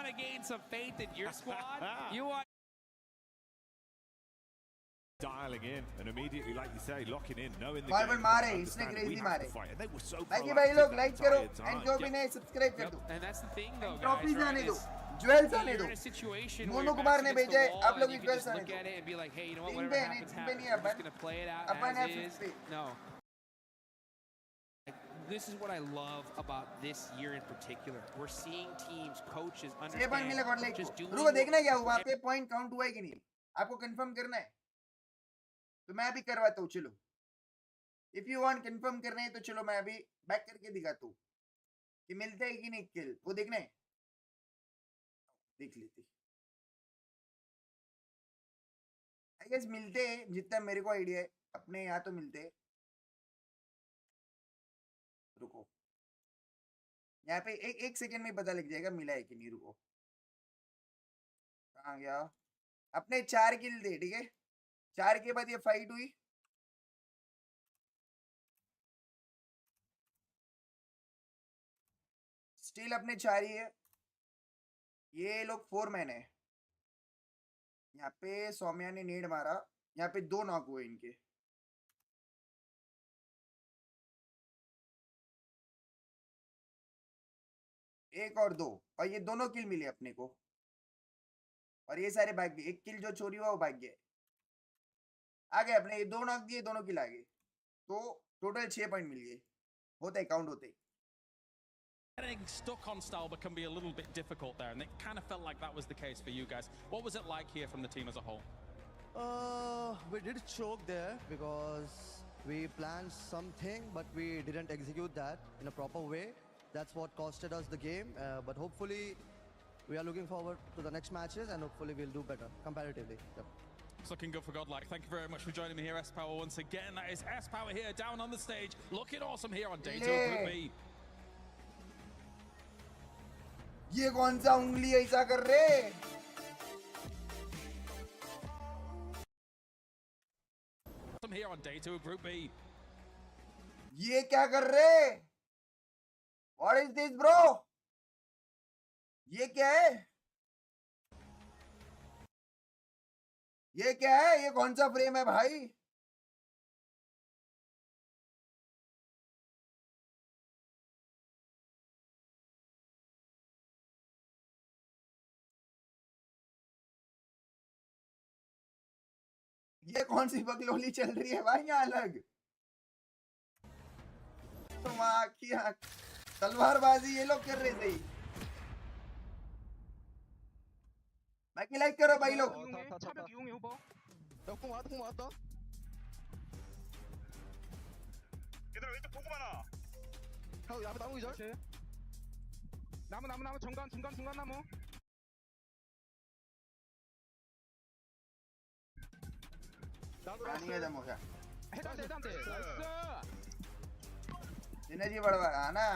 to gain some faith in your squad. You want dialing in and immediately, like you say, locking in, knowing the Marvel game, मारे, understanding इसने we crazy have मारे. to fight. And they were so बाकी भाई लोग proactive like that करो entire time. And जो भी नहीं सब्सक्राइब कर दो. and that's the thing though, guys. Trophies Right, आने दो, is ज्वेल्स आने you're दो. in a situation Monu where Kumar ने your back's भेजा है, against the आप wall लोग and you jewels can just आने look दो. at it and be like, hey, you know what, in whatever पे happens, इन पे नहीं happens. We're just upon gonna play it out upon as है is. 50. No. This is what I love about this year in particular. We're seeing teams, coaches 6 point मिले God like just को. doing रुको देखना क्या हुआ, आपके point count हुआ है कि नहीं, आपको कंफर्म करना है. तो मैं अभी करवाता हूँ, चलो. इफ यू वांट कंफर्म करना है तो चलो मैं अभी बैक करके दिखाता हूँ कि मिलता है कि नहीं किल. वो देखना है, देख लेते. आई गेस मिलते हैं, जितना मेरे को आइडिया है. अपने यहाँ तो मिलते हैं. रुको, यहाँ पे एक सेकंड में पता लग जाएगा मिला है कि नहीं. रुको, कहाँ गया. अपने 4 किल दे, ठीक है. 4 के बाद ये फाइट हुई. स्टिल अपने 4 ही है. ये लोग 4 मैन है. यहाँ पे सौम्या ने नेड मारा. यहाँ पे 2 नॉक हुए इनके. एक और 2, और ये दोनों किल मिले अपने को. और ये सारे भाग गए. एक किल जो चोरी हुआ वो भाग गया. आ गए अपने, ये 2 नॉक दिए, दोनों किल आ गए. तो टोटल 6 पॉइंट मिल गए. होता है, काउंट होते. Getting stuck on Stalber can be a little bit difficult there, and it kind of felt like that was the case for you guys. What was it like here from the team as a whole? We did choke there because we planned something, but we didn't execute that in a proper way. That's what costed us the game. But hopefully, we are looking forward to the next matches, and hopefully we'll do better comparatively. Yep. It's looking good for Godlike. Thank you very much for joining me here, S-Power, once again. That is S-Power here, down on the stage, looking awesome here on Day 2 of Group B. ये कौन सा उंगली ऐसा कर रहे. Awesome here on Day 2 of Group B. ये क्या कर रहे. What is this bro? ये क्या है. ये क्या है. ये कौन सा फ्रेम है भाई. ये कौन सी बकलोली चल रही है भाई यहाँ अलग. तलवारबाजी ये लोग कर रहे थे. बाकी लाइक करो भाई लोग. 차벽 이용해 후보. 공 왔다. 얘들아 왼쪽 보고 많아. 형 나무 기절. 나무 중간 나무. पानी का दम हो गया. 해단대. 나이스. एनर्जी बढ़वा आना.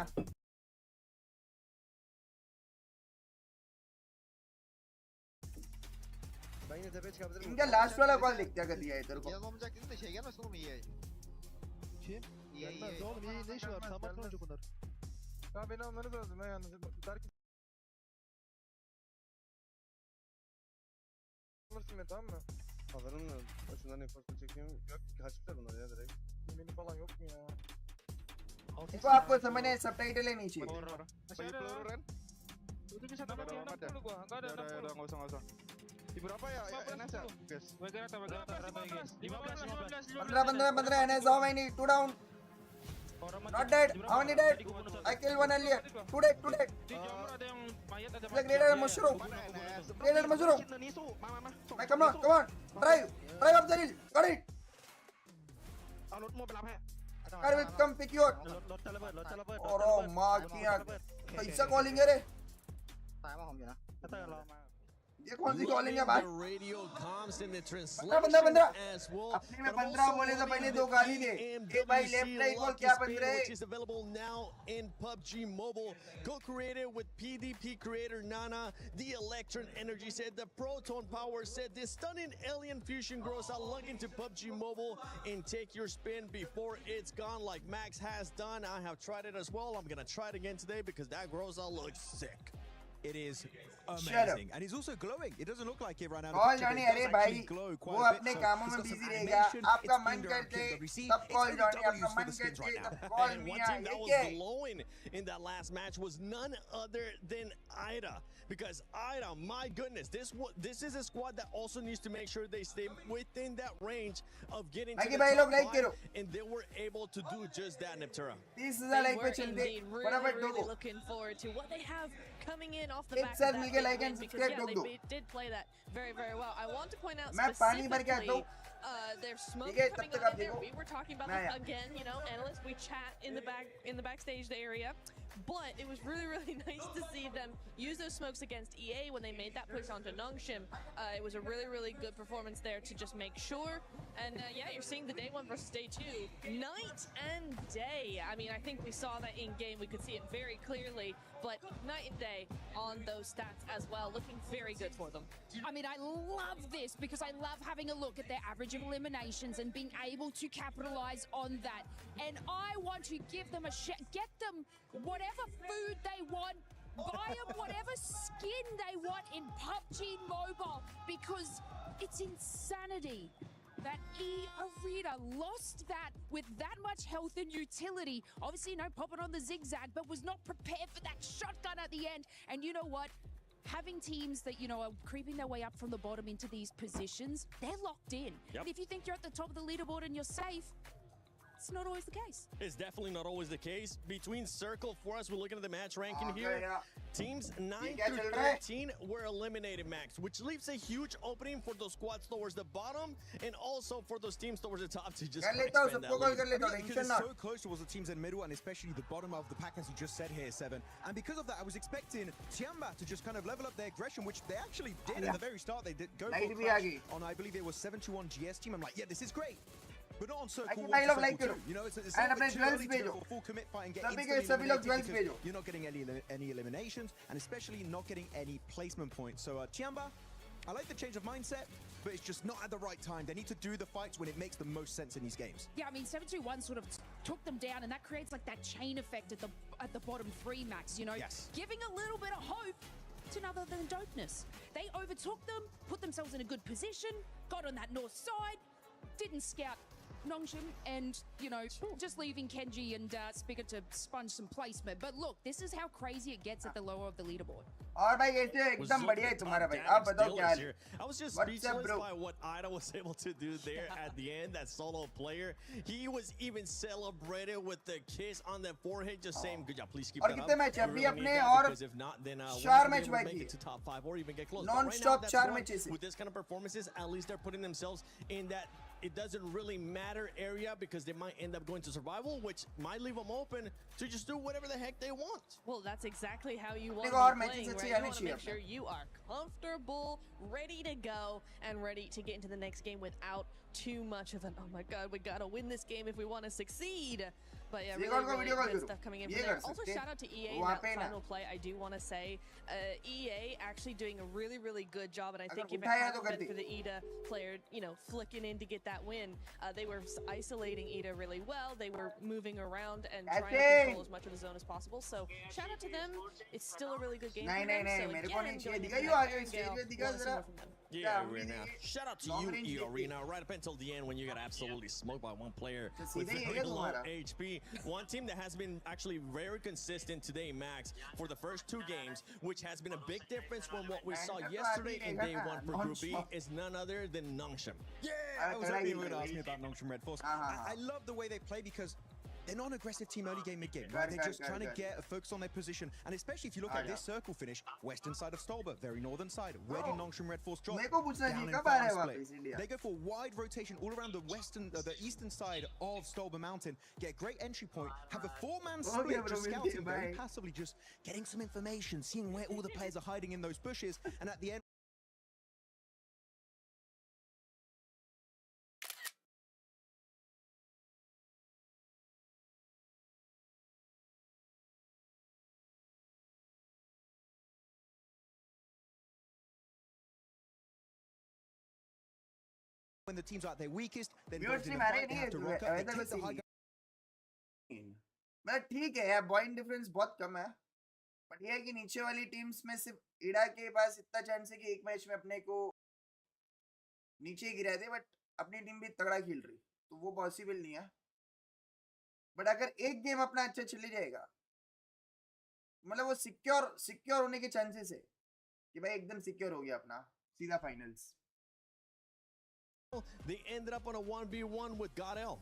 इनका लास्ट वाला कॉल देख क्या कर दिया है तेरे को. olmayacak dedim de şey gelmesin oğlum iyi. Kim? Gelmez oğlum iyi ne işi var? Sabah önce bunlar. Ya beni almanız lazım ya yalnız. Belki alırsın beni, tamam mı? Alırım da şundan enforcement çekeyim. Yok kaçtılar bunlar ya direkt. Benim falan yok mu ya? इसको आपको समझने subtitle है नीचे. Itu bisa dapat yang 60 gua. Enggak ada 60. Enggak usah. Di berapa ya? NS ya, guys. Berapa guys? 15. 15 NS. How many? 2 down. Not dead. How many dead? I killed one earlier. 2 dead. Di jamur ada yang mayat, ada Like greater mushroom. Greater mushroom. Mama. Come on. Drive up the hill. Got it. เอารถโม่ไปรับให้ I will come pick you up. รถจะระเบิด Oh माँ की आँख. कैसा calling है रे. ตายมาผมอยู่นะ เตอร์รอมา ये कौन सी calling है भाई. Radio comms in the 15 as well. अपने में 15 बोले तो पहले 2 गाली दे. ए भाई लेफ्ट राइट बोल क्या बन रहे. Which is available now in PUBG Mobile. Co-created with PDP creator Nana. The Electron Energy said the Proton Power said this stunning alien fusion grows out. Log into PUBG Mobile and take your spin before it's gone, like Max has done. I have tried it as well. I'm gonna try it again today because that grows out looks sick. it is Shut up. amazing. And he's also glowing. It doesn't look like it right now. Call Johnny अरे भाई वो अपने कामों में busy रहेगा आपका मन करते तब कॉल जॉनी आपका मन करते तब कॉल And one मियां team that ये was क्या है? glowing in that last match was none other than Ida. Because Ida, my goodness, this is a squad that also needs to make sure they stay within that range of getting to Nike the भाई लोग top like 5, करो and they were able to do just that, Neptura. 30,000 like पे चल दे Indeed, फटाफट really दो looking forward to what they have coming in off the एक back of साथ that मिलके big like win, and because subscribe yeah, ठोक they दो did play that very, very well. I want to point out मैं पानी भर के आता specifically हूँ their smoke ठीक है तब coming तक on आप in there. देखो We were talking about मैं this आया again, you know, analysts, we chat in the backstage area. But it was really, really nice to see them use those smokes against EA when they made that push onto Nongshim. It was a really, really good performance there to just make sure. And yeah, you're seeing the day one versus day two, night and day. I mean, I think we saw that in game. We could see it very clearly, but night and day on those stats as well, looking very good for them. I mean, I love this because I love having a look at their average of eliminations and being able to capitalize on that. And I want to give them a shot, get them whatever food they want, buy them whatever skin they want in PUBG Mobile, because it's insanity that E-Arena lost that with that much health and utility. Obviously, you know, popping on the zigzag, but was not prepared for that shotgun at the end. And you know what? Having teams that, you know, are creeping their way up from the bottom into these positions, they're locked in. Yep. And if you think you're at the top of the leaderboard and you're safe, it's not always the case. It's definitely not always the case. Between Circle, for us, we're looking at the match ranking here. Teams 9 through 13 were eliminated, Max, which leaves a huge opening for those squads towards the bottom and also for those teams towards the top to just expand that lead. Because it's so close towards the teams in the middle and especially the bottom of the pack, as you just said here, Seven. And because of that, I was expecting Tiamba to just kind of level up their aggression, which they actually did at the very start. They did go for a crash on, I believe it was 721 GS team. I'm like, yeah, this is great. But not on Circle 1 to Circle 2. You know, it's a little bit too early to go for full commit fight and get instantly eliminated because you're not getting any eliminations and especially not getting any placement points. So Tiamba, I like the change of mindset, but it's just not at the right time. They need to do the fights when it makes the most sense in these games. Yeah, I mean, 721 sort of took them down, and that creates like that chain effect at the bottom three, Max, you know? Yes. Giving a little bit of hope to none other than dopeness. They overtook them, put themselves in a good position, got on that north side, didn't scout Nongshim, and, you know, just leaving Kenji and Spigot to sponge some placement. But look, this is how crazy it gets at the lower of the leaderboard. और भाई ऐसे एकदम बढ़िया है तुम्हारा भाई आप बताओ क्या हाल है I was just speechless by what Ida was able to do there at the end. That solo player, he was even celebrated with the kiss on the forehead, just saying, "Good job, please keep और that up." कितने match अभी We really अपने need that, और because if not, then चार we're match not gonna बाकी make है it to top 5 or even get close. But right now, Non-stop that चार squad, matches with this kind of performances, at least they're putting themselves in that it doesn't really matter area, because they might end up going to survival, which might leave them open to just do whatever the heck they want. Well, that's exactly how you want to और be matches playing, अच्छे right? You आने want to चाहिए make sure you are comfortable, ready to go, and ready to get into the next game without too much of an, oh my god, we gotta win this game if we want to succeed. But yeah, really good stuff coming in from there. Also, shout out to EA in that final play. I do want to say, EA actually doing a really, really good job. And I think if it hadn't been for the Ida player, you know, flicking in to get that win, they were isolating Ida really well. They were moving around and trying to control as much of the zone as possible. So shout out to them. It's still a really good game. नहीं नहीं नहीं मेरे को नहीं चाहिए दिखा you आगे stage पे दिखा जरा Yeah, Arena. Shout out to you, E-Arena, right up until the end when you got absolutely smoked by one player with very low HP. One team that has been actually very consistent today, Max, for the first 2 games, which has been a big difference from what we saw yesterday in day 1 for Group E, is none other than Nongshim. Yeah, I was hoping you were going to ask me about Nongshim Red Force. I love the way they play because they're not an aggressive team early game, mid game, right? They're just trying to get a focus on their position. And especially if you look at this circle finish, western side of Stolber, very northern side. Where do Nongshim Red Force drop? Down in farm split. They go for a wide rotation all around the the eastern side of Stolber Mountain, get a great entry point, have a 4-man split, just scouting very passively, just getting some information, seeing where all the players are hiding in those bushes, and at the end, when the teams are at their weakest, then goes in the fight, they have to rock up, they take the high मतलब ठीक है यार point difference बहुत कम है but ये है कि नीचे वाली टीम्स में सिर्फ ईडा के पास इतना चांस है कि एक मैच में अपने को नीचे ही गिरा दे, बट अपनी टीम भी तगड़ा खेल रही, तो वो पॉसिबल नहीं है। बट अगर एक गेम अपना अच्छा चले जाएगा, मतलब वो सिक्योर होने के चांसेस है कि भाई एकदम सिक्योर हो गया अपना सीधा finals. They ended up on a 1v1 with Godel.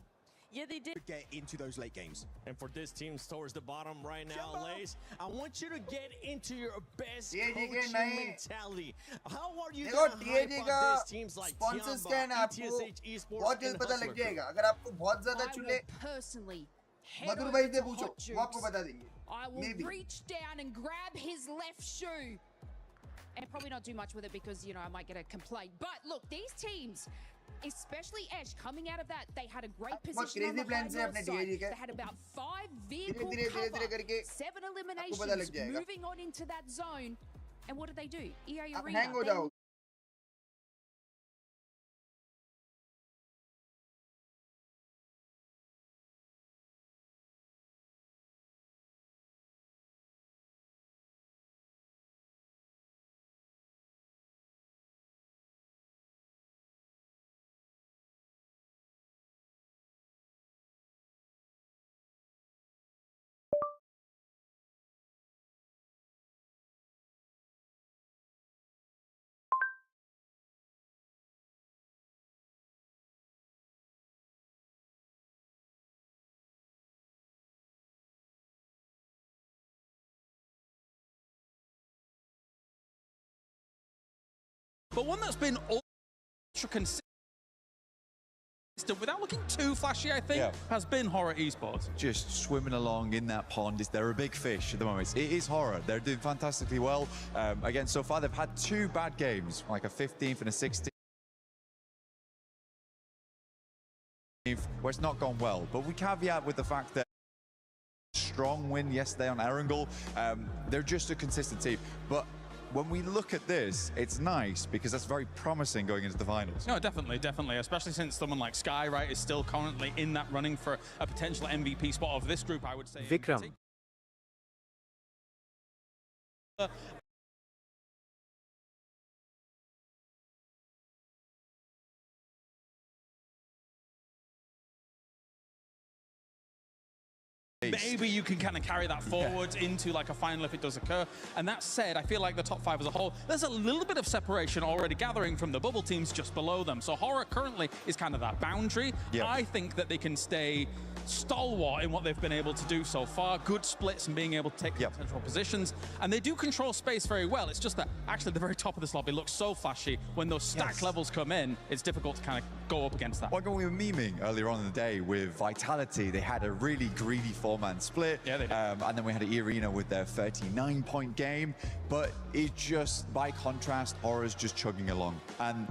Yeah, they did. Get into those late games. And for this team towards the bottom right now, Lace, I want you to get into your best TAG coaching mentality. How are you देखो going to hype TAG up का these teams like sponsors Tiamba, क्या है ना, आपको ETSH Esports, बहुत जल्द and पता Hustler लग Group? जाएगा। अगर आपको बहुत ज्यादा चुले, personally head मधुर over भाई से to पूछो, Hot वो आपको Jukes. बता देंगे। I will Maybe. reach down and grab his left shoe and probably not do much with it because, you know, I might get a complaint. But look, these teams, especially Ash, coming out of that, they had a great position on the high north side. They had about 5 vehicle cover, 7 eliminations, moving on into that zone. And what did they do? EA Arena. hang हो they जाओ। But one that's been ultra consistent without looking too flashy, I think, has been Horror Esports. Just swimming along in that pond. They're a big fish at the moment. It is Horror. They're doing fantastically well. Again, so far they've had 2 bad games, like a 15th and a 16th, where it's not gone well. But we caveat with the fact that strong win yesterday on Erangel. They're just a consistent team. But when we look at this, it's nice because that's very promising going into the finals. No, definitely, definitely. Especially since someone like Sky, right, is still currently in that running for a potential MVP spot of this group, I would say. Vikram. Maybe you can kind of carry that forward into like a final if it does occur. And that said, I feel like the top 5 as a whole, there's a little bit of separation already gathering from the bubble teams just below them. So Horror currently is kind of that boundary. I think that they can stay stalwart in what they've been able to do so far. Good splits and being able to take central positions. And they do control space very well. It's just that actually the very top of this lobby looks so flashy. When those stack levels come in, it's difficult to kind of go up against that. Like when we were memeing earlier on in the day with Vitality, they had a really greedy 4-man split. Yeah, they did. And then we had Irina with their 39-point game. But it just, by contrast, Horror's just chugging along. And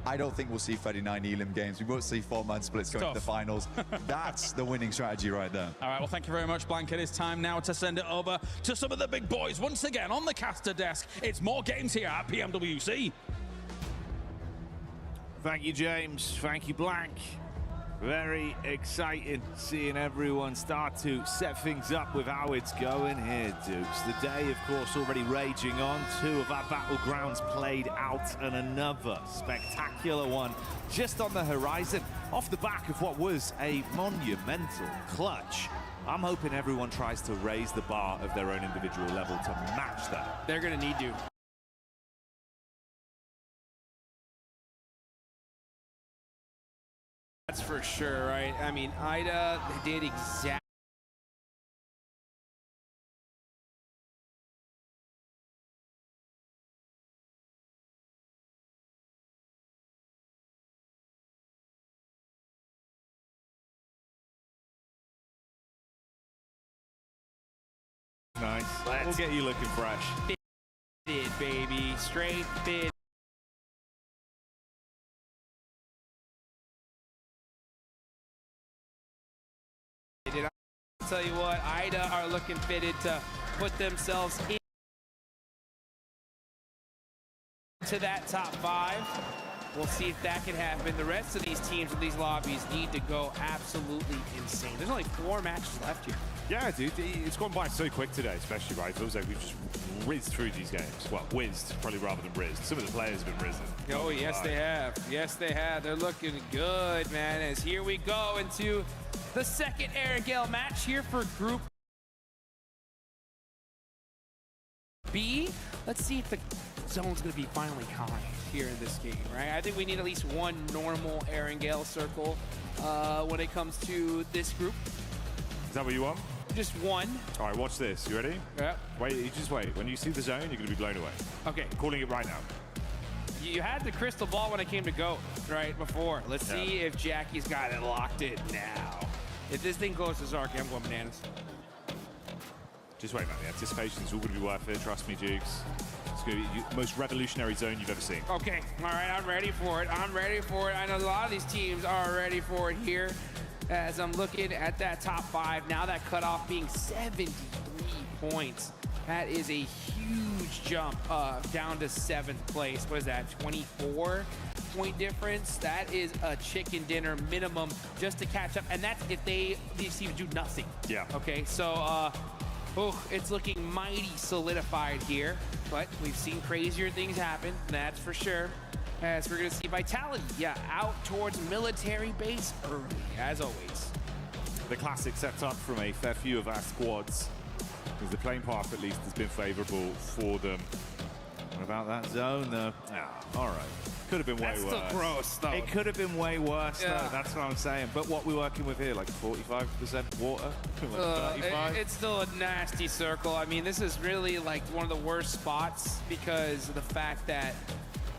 I don't think we'll see 39 Elim games. We won't see 4-man splits going to the finals. That's the winning strategy right there. All right, well, thank you very much, Blank. It is time now to send it over to some of the big boys. Once again, on the caster desk, it's more games here at PMWC. Thank you, James. Thank you, Blank. Very exciting seeing everyone start to set things up with how it's going here, Dukes. The day, of course, already raging on. 2 of our battlegrounds played out and another spectacular one just on the horizon off the back of what was a monumental clutch. I'm hoping everyone tries to raise the bar of their own individual level to match that. They're going to need to. That's for sure, right? I mean, IDA did exactly. Nice. We'll get you looking fresh. Fitted, baby. Straight fit. I'll tell you what, IDA are looking fitted to put themselves into that top 5. We'll see if that can happen. The rest of these teams in these lobbies need to go absolutely insane. There's only 4 matches left here. Yeah, dude, it's gone by so quick today, especially, right? It feels like we've just whizzed through these games. Well, whizzed, probably rather than rizzed. Some of the players have been risen. Oh, yes, they have. Yes, they have. They're looking good, man, as here we go into the second Erangel match here for Group B. Let's see if the zone's going to be finally kind here in this game, right? I think we need at least one normal Erangel circle when it comes to this group. Is that what you want? Just one. All right, watch this. You ready? Yeah. Wait, you just wait. When you see the zone, you're going to be blown away. Okay. Calling it right now. You had the crystal ball when it came to GOAT, right, before. Let's see if Jackie's got it locked in now. If this thing goes to Zarky, I'm going bananas. Just wait, man. The anticipation's all going to be worth it. Trust me, Jukes. It's going to be the most revolutionary zone you've ever seen. Okay. All right. I'm ready for it. I'm ready for it. I know a lot of these teams are ready for it here. As I'm looking at that top 5, now that cutoff being 73 points. That is a huge jump down to 7th place. What is that, 24-point difference? That is a chicken dinner minimum just to catch up. And that's if these teams do nothing. Yeah. Okay, so it's looking mighty solidified here. But we've seen crazier things happen, that's for sure. As we're going to see Vitality, out towards military base early, as always. The classic setup from a fair few of our squads, because the playing path at least has been favorable for them. What about that zone, though? All right. Could have been way worse. That's still gross, though. It could have been way worse, though. That's what I'm saying. But what we're working with here, like 45% water? Like 35? It's still a nasty circle. I mean, this is really like one of the worst spots because of the fact that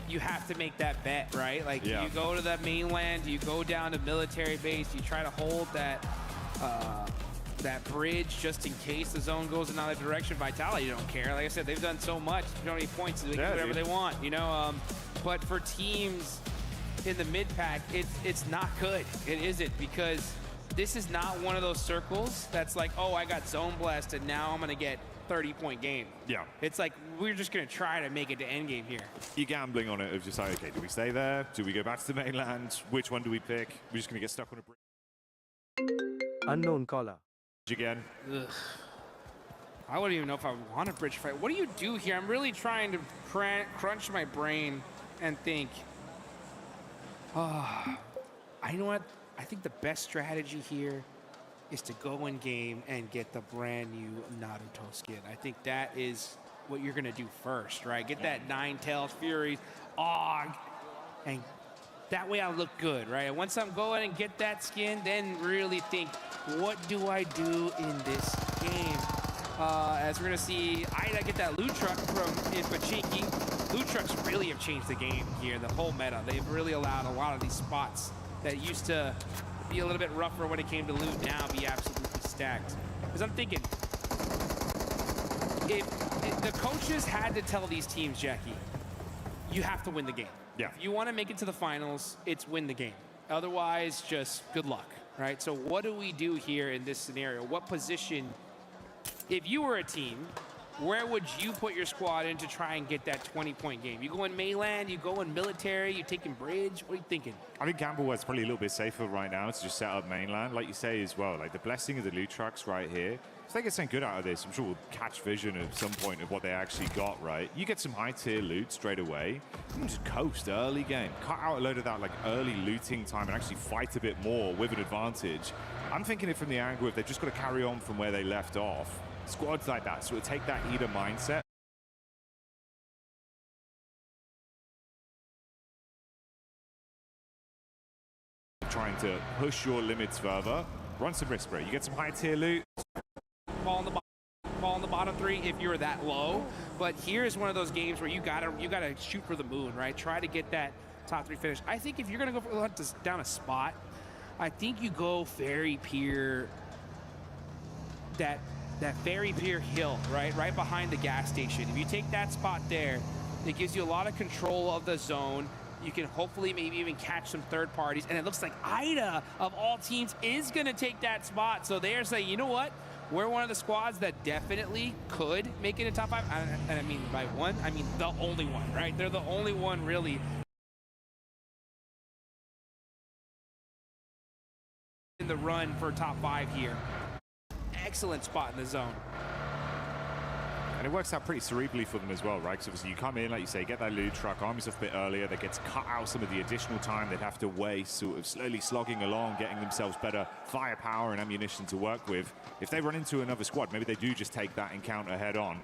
you have to make that bet, right? Like, you go to the mainland, you go down to military base, you try to hold that bridge just in case the zone goes another direction. Vitality don't care. Like I said, they've done so much. You don't need points, they can do whatever they want, you know? But for teams in the mid-pack, it's not good. It isn't, because this is not one of those circles that's like, oh, I got zone blessed and now I'm going to get 30-point game. Yeah. It's like, we're just going to try to make it to endgame here. You're gambling on it of just like, okay, do we stay there? Do we go back to the mainland? Which one do we pick? We're just going to get stuck on a bridge. Unknown caller. Again. Ugh. I wouldn't even know if I want a bridge fight. What do you do here? I'm really trying to crunch my brain and think, you know what? I think the best strategy here is to go in game and get the brand new Naruto skin. I think that is what you're gonna do first, right? Get that Ninetales Fury, and that way I look good, right? And once I'm going and get that skin, then really think, what do I do in this game? As we're gonna see Ida get that loot truck from Pachinki. Loot trucks really have changed the game here, the whole meta. They've really allowed a lot of these spots that used to be a little bit rougher when it came to loot now be absolutely stacked. Because I'm thinking, if the coaches had to tell these teams, Jackie, you have to win the game. Yeah. If you want to make it to the finals, it's win the game. Otherwise, just good luck, right? So what do we do here in this scenario? What position, if you were a team, where would you put your squad in to try and get that 20-point game? You go in mainland, you go in military, you taking bridge? What are you thinking? I think Gamblewell's probably a little bit safer right now to just set up mainland. Like you say as well, like the blessing of the loot trucks right here. If they get something good out of this, I'm sure we'll catch vision at some point of what they actually got, right? You get some high-tier loot straight away. You can just coast early game. Cut out a load of that like early looting time and actually fight a bit more with an advantage. I'm thinking it from the angle if they've just got to carry on from where they left off. Squads like that, so take that Ida mindset. Trying to push your limits further. Run some risk break. You get some high tier loot. Fall in the bottom 3 if you're that low. But here's one of those games where you gotta shoot for the moon, right? Try to get that top 3 finish. I think if you're gonna go down a spot, I think you go Fairy Pier, that Fairy Pier hill, right behind the gas station. If you take that spot there, it gives you a lot of control of the zone. You can hopefully maybe even catch some third parties. And it looks like Ida, of all teams, is going to take that spot. So they are saying, you know what? We're one of the squads that definitely could make it in top 5. And I mean, by one, I mean the only one, right? They're the only one really the run for top 5 here. Excellent spot in the zone. And it works out pretty cerebrally for them as well, right? Because obviously you come in, like you say, get that loot truck, arm yourself a bit earlier, that gets cut out some of the additional time they'd have to waste, sort of slowly slogging along, getting themselves better firepower and ammunition to work with. If they run into another squad, maybe they do just take that encounter head on.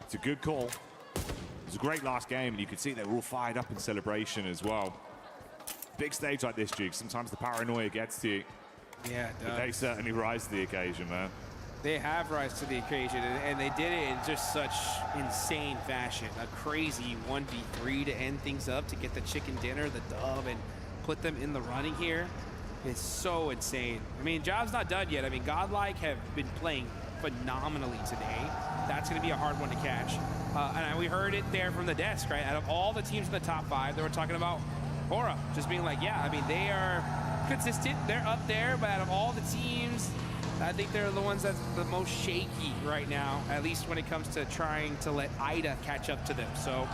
It's a good call. It was a great last game, and you could see they were all fired up in celebration as well. Big stage like this, Duke, sometimes the paranoia gets to you. Yeah, it does. But they certainly rise to the occasion, man. They have rise to the occasion, and they did it in just such insane fashion. A crazy 1v3 to end things up, to get the chicken dinner, the dub, and put them in the running here. It's so insane. I mean, job's not done yet. I mean, Godlike have been playing phenomenally today. That's going to be a hard one to catch. And we heard it there from the desk, right? Out of all the teams in the top 5, they were talking about Hora just being like, yeah, I mean, they are consistent. They're up there, but out of all the teams, I think they're the ones that's the most shaky right now, at least when it comes to trying to let IDA catch up to them. So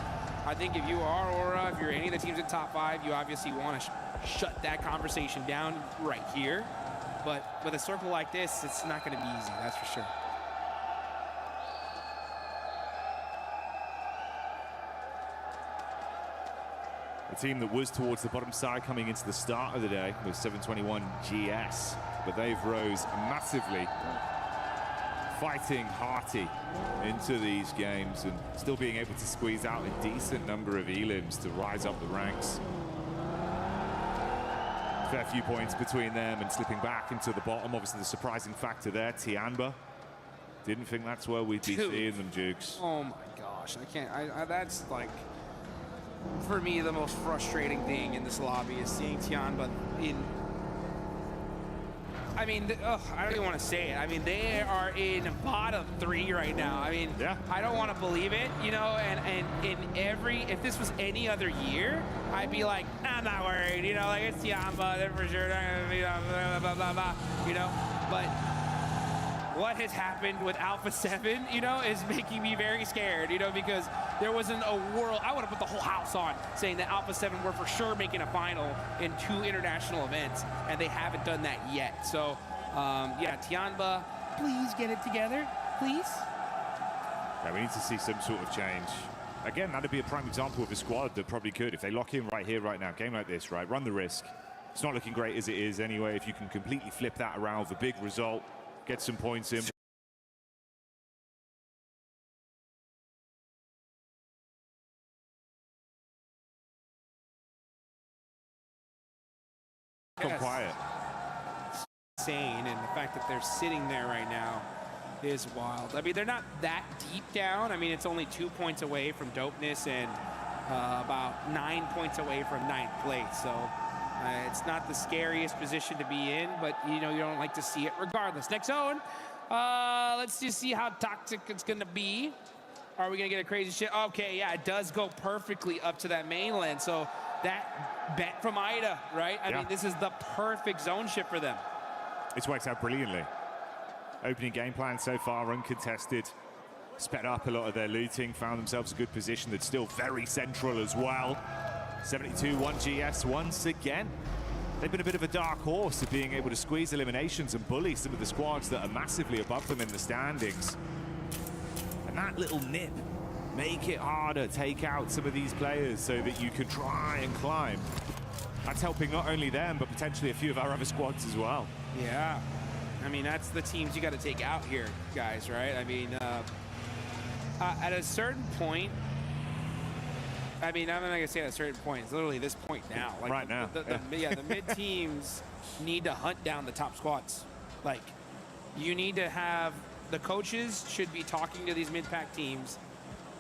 I think if you are Aura, if you're any of the teams in top 5, you obviously want to shut that conversation down right here. But with a circle like this, it's not going to be easy, that's for sure. A team that was towards the bottom side coming into the start of the day was 721 GS, but they've rose massively, fighting hearty into these games and still being able to squeeze out a decent number of elims to rise up the ranks. Fair few points between them and slipping back into the bottom. Obviously the surprising factor there, Tianba. Didn't think that's where we'd be seeing them, Jukes. Oh my gosh, I can't, that's like, for me, the most frustrating thing in this lobby is seeing Tianba in, I mean, I don't even want to say it. I mean, they are in bottom 3 right now. I mean, yeah. I don't want to believe it, you know, and in every, if this was any other year, I'd be like, I'm not worried, you know, like it's Tianba, they're for sure, blah, blah, blah, blah, you know, but what has happened with Alpha 7, you know, is making me very scared, you know, because there wasn't a world, I would have put the whole house on saying that Alpha 7 were for sure making a final in 2 international events, and they haven't done that yet. So, yeah, Tianba, please get it together, please. Yeah, we need to see some sort of change. Again, that'd be a prime example of a squad that probably could, if they lock in right here, right now, game like this, right, run the risk. It's not looking great as it is anyway. If you can completely flip that around with a big result, get some points in. Yes. Quiet. Insane, and the fact that they're sitting there right now is wild. I mean, they're not that deep down. I mean, it's only 2 points away from dopeness and about 9 points away from 9th place. So it's not the scariest position to be in, but you know, you don't like to see it regardless. Next zone. Let's just see how toxic it's gonna be. Are we gonna get a crazy shit? Okay, yeah, it does go perfectly up to that mainland. So that bet from IDA, right? I mean, this is the perfect zone shift for them. It's worked out brilliantly. Opening game plan so far uncontested. Sped up a lot of their looting, found themselves a good position that's still very central as well. 72-1 GS once again. They've been a bit of a dark horse of being able to squeeze eliminations and bully some of the squads that are massively above them in the standings. And that little nip, make it harder, take out some of these players so that you can try and climb. That's helping not only them, but potentially a few of our other squads as well. Yeah, I mean, that's the teams you got to take out here, guys, right? I mean, at a certain point, I mean, I'm not gonna say at a certain point. It's literally this point now. Like right now. The mid teams need to hunt down the top squads. Like, you need to have, the coaches should be talking to these mid-pack teams,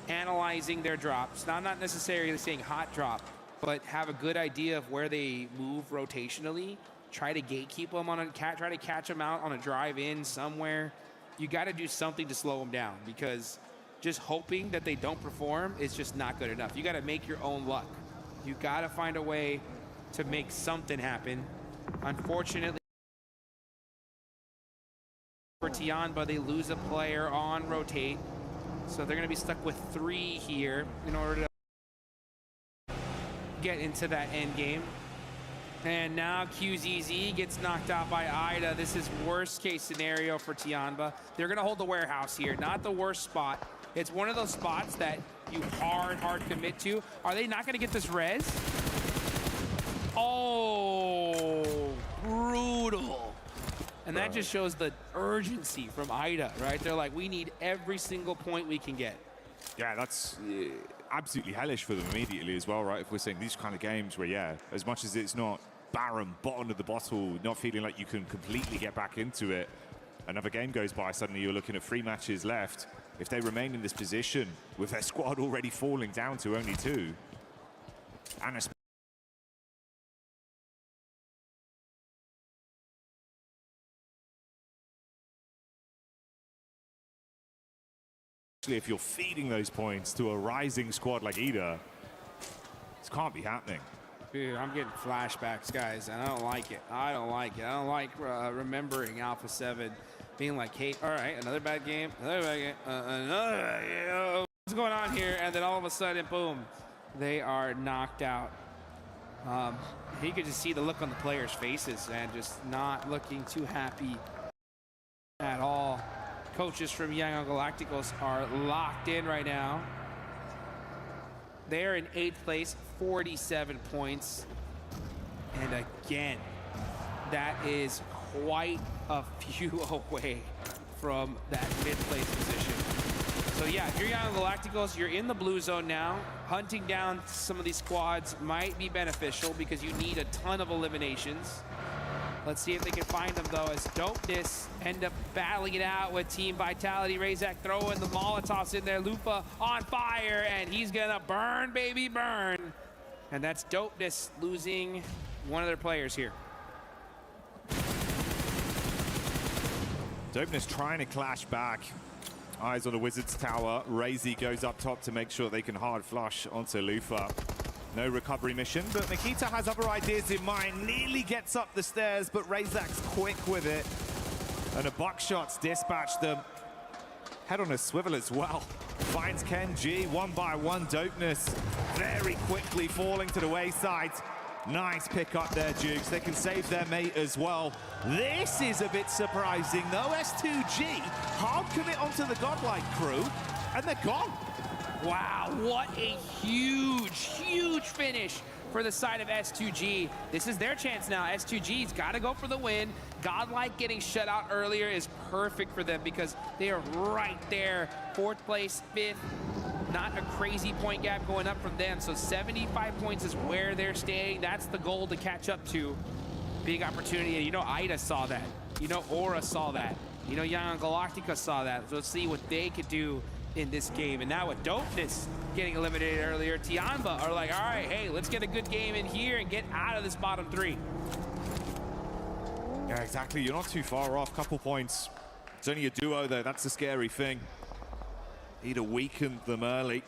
analyzing their drops. Now, I'm not necessarily saying hot drop, but have a good idea of where they move rotationally. Try to gatekeep them on a try to catch them out on a drive-in somewhere. You got to do something to slow them down, because just hoping that they don't perform is just not good enough. You got to make your own luck. You got to find a way to make something happen. Unfortunately, for Tianba, they lose a player on rotate, so they're going to be stuck with 3 here in order to get into that end game. And now QZZ gets knocked out by Ida. This is worst case scenario for Tianba. They're gonna hold the warehouse here, not the worst spot. It's one of those spots that you hard commit to. Are they not gonna get this res? Oh, brutal. And that just shows the urgency from Ida, right? They're like, we need every single point we can get. Yeah, that's absolutely hellish for them immediately as well, right? If we're saying these kind of games where, yeah, as much as it's not barren, bottom of the bottle, not feeling like you can completely get back into it, another game goes by, suddenly you're looking at 3 matches left. If they remain in this position with their squad already falling down to only 2, and especially if you're feeding those points to a rising squad like Ida, this can't be happening. Dude, I'm getting flashbacks, guys, and I don't like it. I don't like it. I don't like remembering Alpha 7 being like, hey, all right, another bad game, another bad game, another bad game. What's going on here? And then all of a sudden, boom, they are knocked out. You could just see the look on the players' faces and just not looking too happy at all. Coaches from Young Galacticos are locked in right now. They're in 8th place, 47 points. And again, that is quite a few away from that mid-place position. So yeah, if you're Young Galacticos, you're in the blue zone now. Hunting down some of these squads might be beneficial because you need a ton of eliminations. Let's see if they can find them, though, as Dopeness end up battling it out with Team Vitality. Razak throwing the Molotovs in there. Lupa on fire, and he's gonna burn, baby, burn. And that's Dopeness losing one of their players here. Dopeness trying to clash back. Eyes on the Wizards Tower. Razy goes up top to make sure they can hard flush onto Lufa. No recovery mission, but Nikita has other ideas in mind. Nearly gets up the stairs, but Razak's quick with it. And a buckshot's dispatched them. Head on a swivel as well. Finds Ken G, 1 by 1. Dopeness very quickly falling to the wayside. Nice pick up there, Dukes. They can save their mate as well. This is a bit surprising, though. S2G hard commit onto the Godlike crew, and they're gone. Wow, what a huge finish for the side of S2G. This is their chance now. S2G's got to go for the win. Godlike getting shut out earlier is perfect for them because they are right there. 4th place, 5th. Not a crazy point gap going up from them. So 75 points is where they're staying. That's the goal to catch up to. Big opportunity. You know, Ida saw that. You know, Aura saw that. You know, Young Galactica saw that. So let's see what they could do in this game. And now with Dopeness getting eliminated earlier, Tianba are like, all right, hey, let's get a good game in here and get out of this bottom 3. Yeah, exactly. You're not too far off. Couple points. It's only a duo there. That's the scary thing. Need to weaken them early.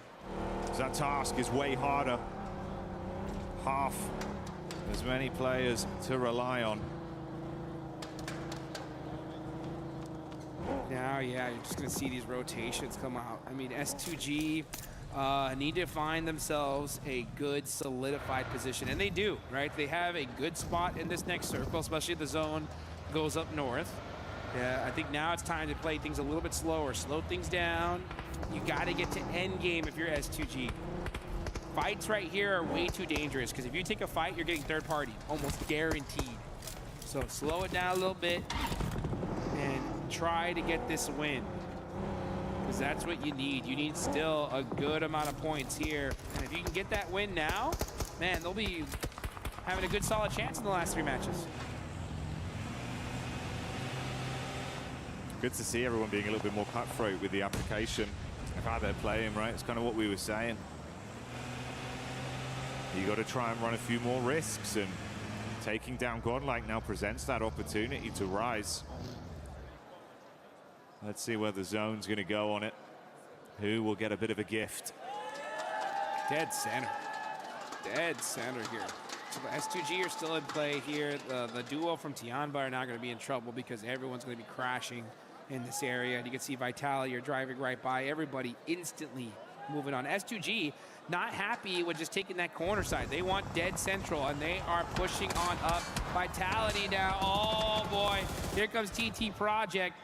That task is way harder. Half as many players to rely on. Now, yeah, you're just going to see these rotations come out. I mean, S2G need to find themselves a good solidified position, and they do, right? They have a good spot in this next circle, especially if the zone goes up north. Yeah, I think now it's time to play things a little bit slower, slow things down. You got to get to end game if you're S2G. Fights right here are way too dangerous because if you take a fight, you're getting third party, almost guaranteed. So slow it down a little bit and try to get this win because that's what you need. You need still a good amount of points here. And if you can get that win now, man, they'll be having a good solid chance in the last 3 matches. Good to see everyone being a little bit more cutthroat with the application of how they're playing, right? It's kind of what we were saying. You got to try and run a few more risks, and taking down Godlike now presents that opportunity to rise. Let's see where the zone's going to go on it. Who will get a bit of a gift? Dead center. Dead center here. So the S2G are still in play here. The duo from Tianba are not going to be in trouble because everyone's going to be crashing in this area. And you can see Vitality are driving right by. Everybody instantly moving on. S2G not happy with just taking that corner side. They want dead central, and they are pushing on up. Vitality now. Oh, boy. Here comes TT Project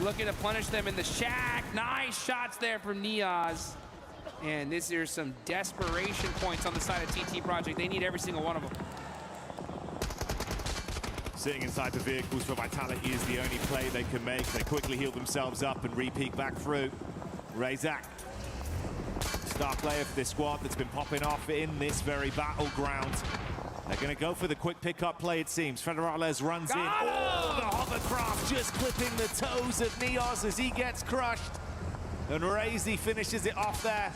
looking to punish them in the shack. Nice shots there from Niaz. And these are some desperation points on the side of TT Project. They need every single one of them. Sitting inside the vehicles for Vitality is the only play they can make. They quickly heal themselves up and re-peek back through. Razak, star player for this squad that's been popping off in this very battleground. They're going to go for the quick pickup play, it seems. Federales runs in. Oh, the hovercraft just clipping the toes of Niaz as he gets crushed. And Razy finishes it off there.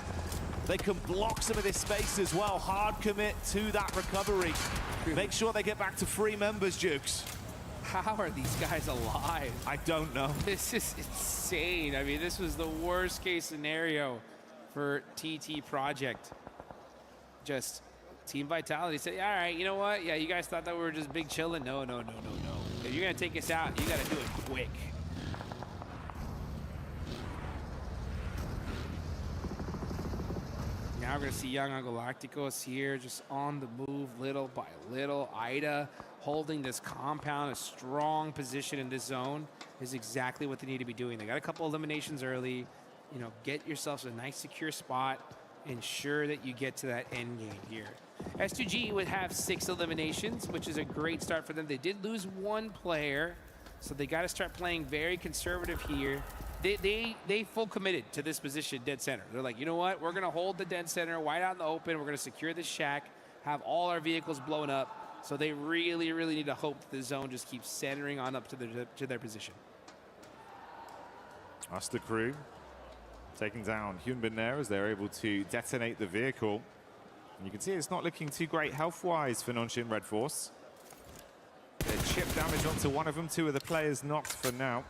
They can block some of this space as well. Hard commit to that recovery. Make sure they get back to 3 members, Jukes. How are these guys alive? I don't know. This is insane. I mean, this was the worst case scenario for TT Project. Just Team Vitality said, all right, you know what? Yeah, you guys thought that we were just big chilling. No. If you're going to take us out, you got to do it quick. Now we're going to see Young Galacticos here just on the move little by little. Ida holding this compound, a strong position in this zone is exactly what they need to be doing. They got a couple eliminations early. You know, get yourselves a nice secure spot. Ensure that you get to that end game here. S2G would have 6 eliminations, which is a great start for them. They did lose 1 player, so they got to start playing very conservative here. They full committed to this position, dead center. They're like, you know what? We're going to hold the dead center, wide out in the open. We're going to secure this shack, have all our vehicles blown up. So they really, really need to hope that the zone just keeps centering on up to their position. That's the crew taking down Hyunbin there as they're able to detonate the vehicle. And you can see it's not looking too great health-wise for Nongshim Red Force. Chip damage onto one of them, 2 of the players knocked for now.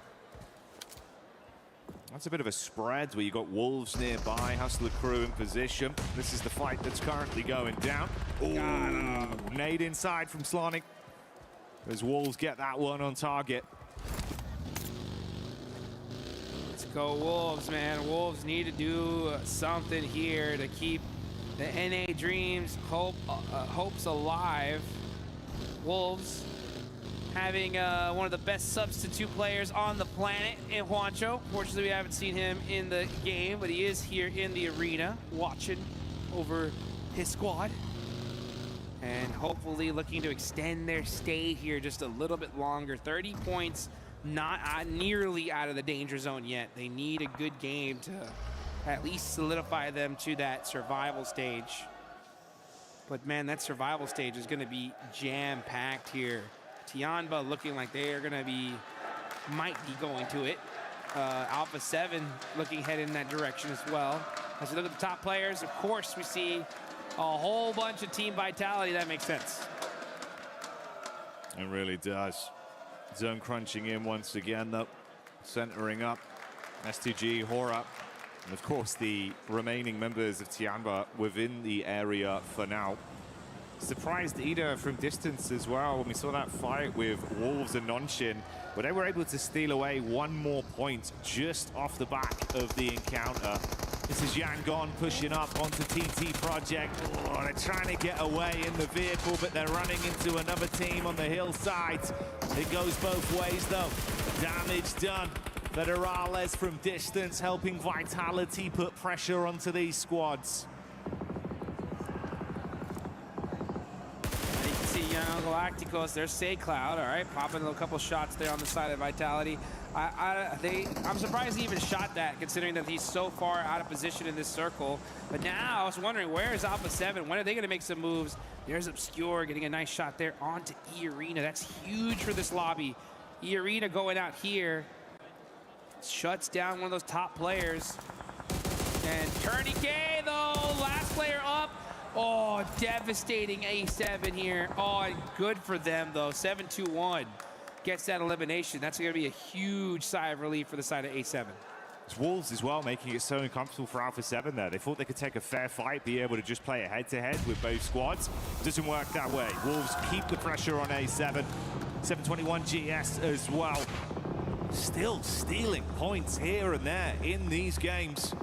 That's a bit of a spread where you got Wolves nearby, Hustler crew in position. This is the fight that's currently going down. Ooh, nade inside from Slonic as Wolves get that one on target. Let's go Wolves, man. Wolves need to do something here to keep the NA dreams, hopes alive. Wolves having one of the best substitute players on the planet in Juancho. Fortunately, we haven't seen him in the game, but he is here in the arena watching over his squad. And hopefully looking to extend their stay here just a little bit longer. 30 points, not nearly out of the danger zone yet. They need a good game to at least solidify them to that survival stage. But man, that survival stage is gonna be jam-packed here. Tianba looking like they are gonna might be going to it. Alpha 7 looking head in that direction as well. As we look at the top players, of course, we see a whole bunch of Team Vitality. That makes sense. It really does. Zone crunching in once again, though. Centering up. S2G, Hora, and of course the remaining members of Tianba within the area for now. Surprised Ida from distance as well when we saw that fight with Wolves and Nongshim, but they were able to steal away 1 more point just off the back of the encounter. This is Yangon pushing up onto TT Project. Oh, they're trying to get away in the vehicle, but they're running into another team on the hillside. It goes both ways though. Damage done. Federales from distance helping Vitality put pressure onto these squads. Young Galacticos, there's Cloud, all right, popping a couple shots there on the side of Vitality. I'm surprised he even shot that, considering that he's so far out of position in this circle. But now I was wondering, where is Alpha 7? When are they going to make some moves? There's Obscure getting a nice shot there onto E-Arena. That's huge for this lobby. E-Arena going out here shuts down one of those top players. And Tourniquet, though, last player up. Oh, devastating A7 here. Oh, and good for them, though. 7-2-1 gets that elimination. That's going to be a huge sigh of relief for the side of A7. It's Wolves as well, making it so uncomfortable for Alpha 7 there. They thought they could take a fair fight, be able to just play a head-to-head with both squads. Doesn't work that way. Wolves keep the pressure on A7. 721 GS as well. Still stealing points here and there in these games.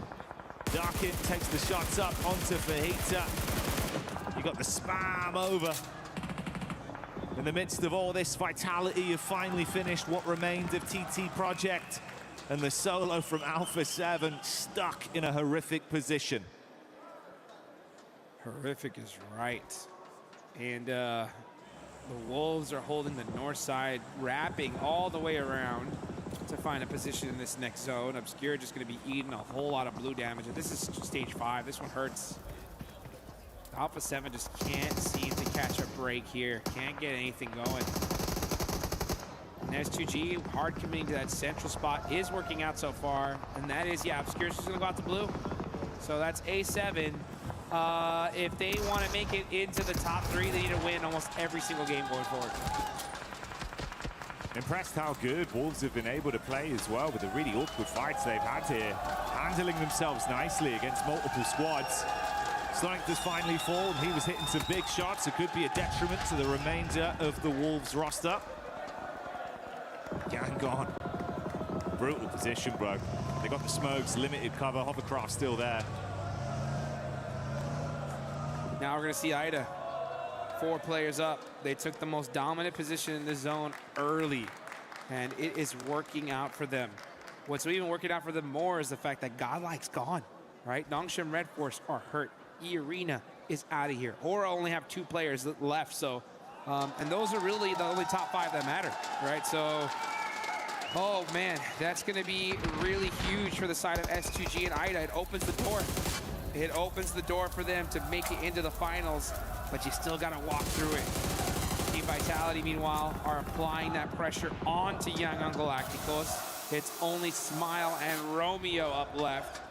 Darkin takes the shots up onto Fajita. You got the spam over. In the midst of all this, Vitality have finally finished what remained of TT Project. And the solo from Alpha 7 stuck in a horrific position. Horrific is right. And the Wolves are holding the north side, wrapping all the way around to find a position in this next zone. Obscure just going to be eating a whole lot of blue damage. And this is stage 5. This one hurts. Alpha 7 just can't seem to catch a break here. Can't get anything going. And S2G, hard committing to that central spot, is working out so far. And that is, yeah, Obscure's just going to go out to blue. So that's A7. If they want to make it into the top 3, they need to win almost every single game going forward. Impressed how good Wolves have been able to play as well with the really awkward fights they've had here. Handling themselves nicely against multiple squads. Sonic does finally fall, and he was hitting some big shots. It could be a detriment to the remainder of the Wolves roster. Gang gone. Brutal position, bro. They got the smokes, limited cover, hovercraft still there. Now we're going to see Ida. 4 players up. They took the most dominant position in the zone early, and it is working out for them. What's even working out for them more is the fact that Godlike's gone, right? Nongshim Red Force are hurt. E-Arena is out of here. Aura only have 2 players left, so, and those are really the only top 5 that matter, right? So, oh man, that's going to be really huge for the side of S2G and Ida. It opens the door. It opens the door for them to make it into the finals, but you still got to walk through it. Team Vitality, meanwhile, are applying that pressure onto Young Galacticos. It's only Smile and Romeo up left,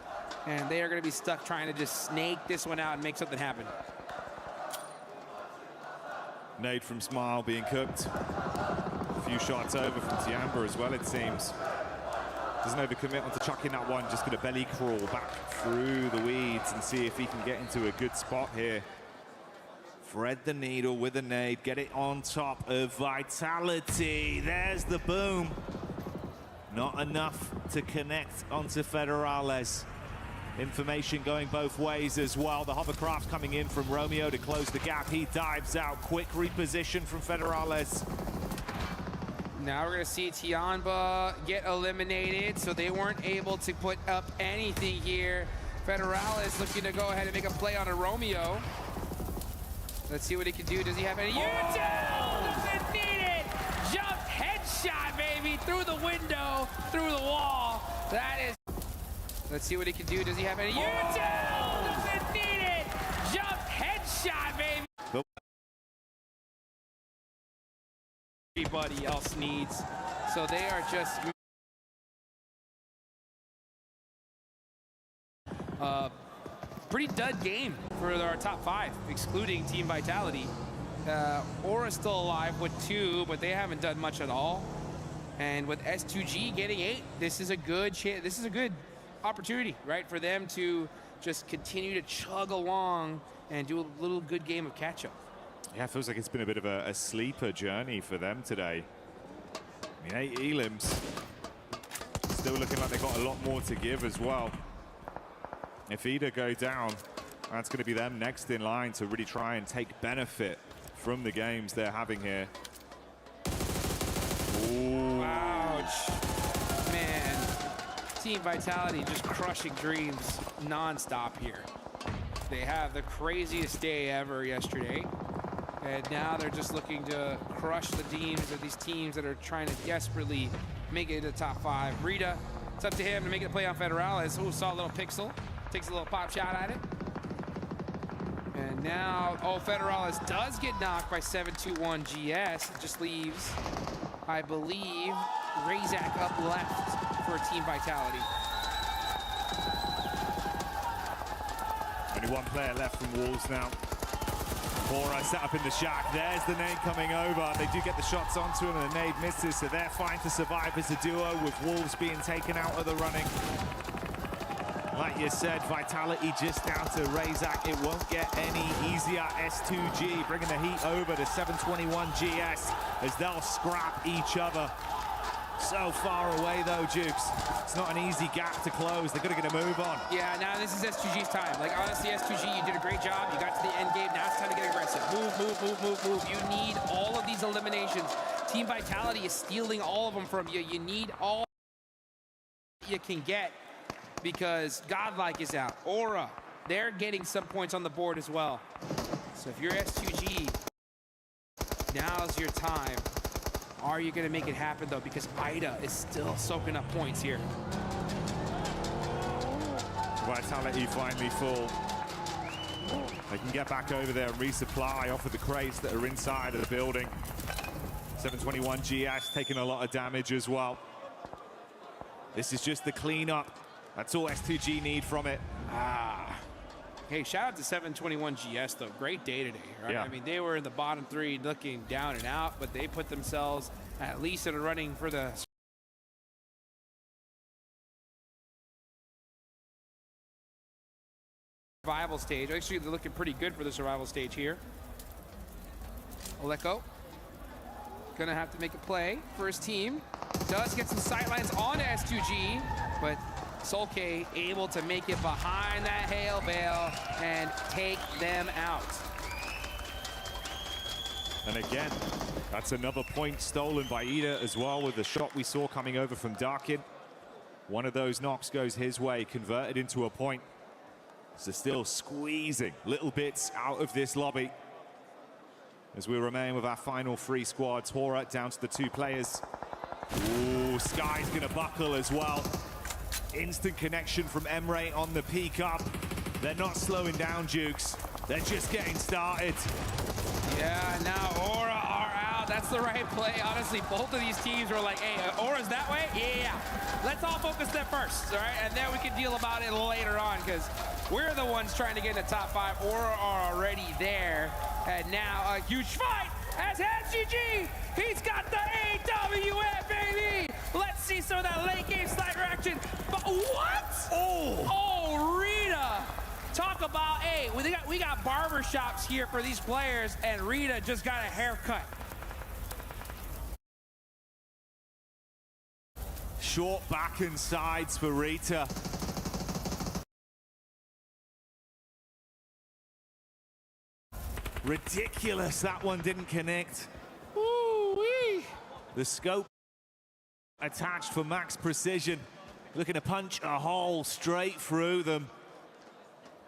and they are going to be stuck trying to just snake this one out and make something happen. Nade from Smile being cooked. A few shots over from Tiamba as well, it seems. Doesn't overcommit onto chucking that one, just going to belly crawl back through the weeds and see if he can get into a good spot here. Thread the needle with a nade, get it on top of Vitality. There's the boom. Not enough to connect onto Federales. Information going both ways as well. The hovercraft coming in from Romeo to close the gap. He dives out. Quick reposition from Federales. Now we're going to see Tiamba get eliminated, so they weren't able to put up anything here. Federales looking to go ahead and make a play on a Romeo. Let's see what he can do. Does he have any? Doesn't need it! Jump headshot, baby! Through the window, through the wall. That is... Let's see what he can do. Does he have any? Doesn't need it! Jump headshot, baby! Everybody else needs. So they are just pretty dud game for our top 5, excluding Team Vitality. Aura's still alive with 2, but they haven't done much at all. And with S2G getting 8, this is a good opportunity, right, for them to just continue to chug along and do a little good game of catch-up. Yeah, it feels like it's been a bit of a sleeper journey for them today. I mean, 8 elims. Still looking like they've got a lot more to give as well. If Ida go down, that's going to be them next in line to really try and take benefit from the games they're having here. Ooh. Ouch. Man. Team Vitality just crushing dreams non-stop here. They have the craziest day ever yesterday. And now they're just looking to crush the teams of these teams that are trying to desperately make it to the top 5. Rita, it's up to him to make it a play on Federales. Ooh, saw a little pixel. Takes a little pop shot at it. And now, oh, Federales does get knocked by 721 GS. It just leaves, I believe, Razak up left for Team Vitality. Only one player left from Wolves now. Aura set up in the shack. There's the nade coming over. They do get the shots onto him, and the nade misses, so they're fine to survive as a duo, with Wolves being taken out of the running. Like you said, Vitality just down to Razak. It won't get any easier. S2G bringing the heat over to 721 GS as they'll scrap each other. So far away though, Jukes. It's not an easy gap to close. They're going to get a move on. Yeah, now this is S2G's time. Like, honestly, S2G, you did a great job. You got to the end game. Now it's time to get aggressive. Move. You need all of these eliminations. Team Vitality is stealing all of them from you. You need all you can get because Godlike is out. Aura, they're getting some points on the board as well. So if you're S2G, now's your time. Are you going to make it happen, though? Because Ida is still soaking up points here. Vitality finally full. They can get back over there and resupply off of the crates that are inside of the building. 721 GS taking a lot of damage as well. This is just the cleanup. That's all S2G need from it. Hey, shout out to 721 GS, though. Great day today, right? Yeah. I mean, they were in the bottom three looking down and out, but they put themselves at least in a running for the survival stage. Actually, they're looking pretty good for the survival stage here. Oleko gonna have to make a play for his team. Does get some sightlines on S2G, but Solke able to make it behind that hail bale and take them out. And again, that's another point stolen by Ida as well with the shot we saw coming over from Darkin. One of those knocks goes his way, converted into a point. So still squeezing little bits out of this lobby as we remain with our final three squads. Hora down to the two players. Ooh, Sky's gonna buckle as well. Instant connection from Emre on the peak up. They're not slowing down, Jukes. They're just getting started. Yeah, now Aura are out. That's the right play. Honestly, both of these teams were like, hey, Aura's that way? Yeah. Let's all focus there first, all right? And then we can deal about it later on because we're the ones trying to get in the top five. Aura are already there. And now a huge fight as SGG. He's got the AWF, baby. Let's see some of that late game sniper action. But what? Oh, Rita. Talk about, hey, we got barbershops here for these players, and Rita just got a haircut. Short back and sides for Rita. Ridiculous, that one didn't connect. Ooh-wee. The scope attached for max precision. Looking to punch a hole straight through them.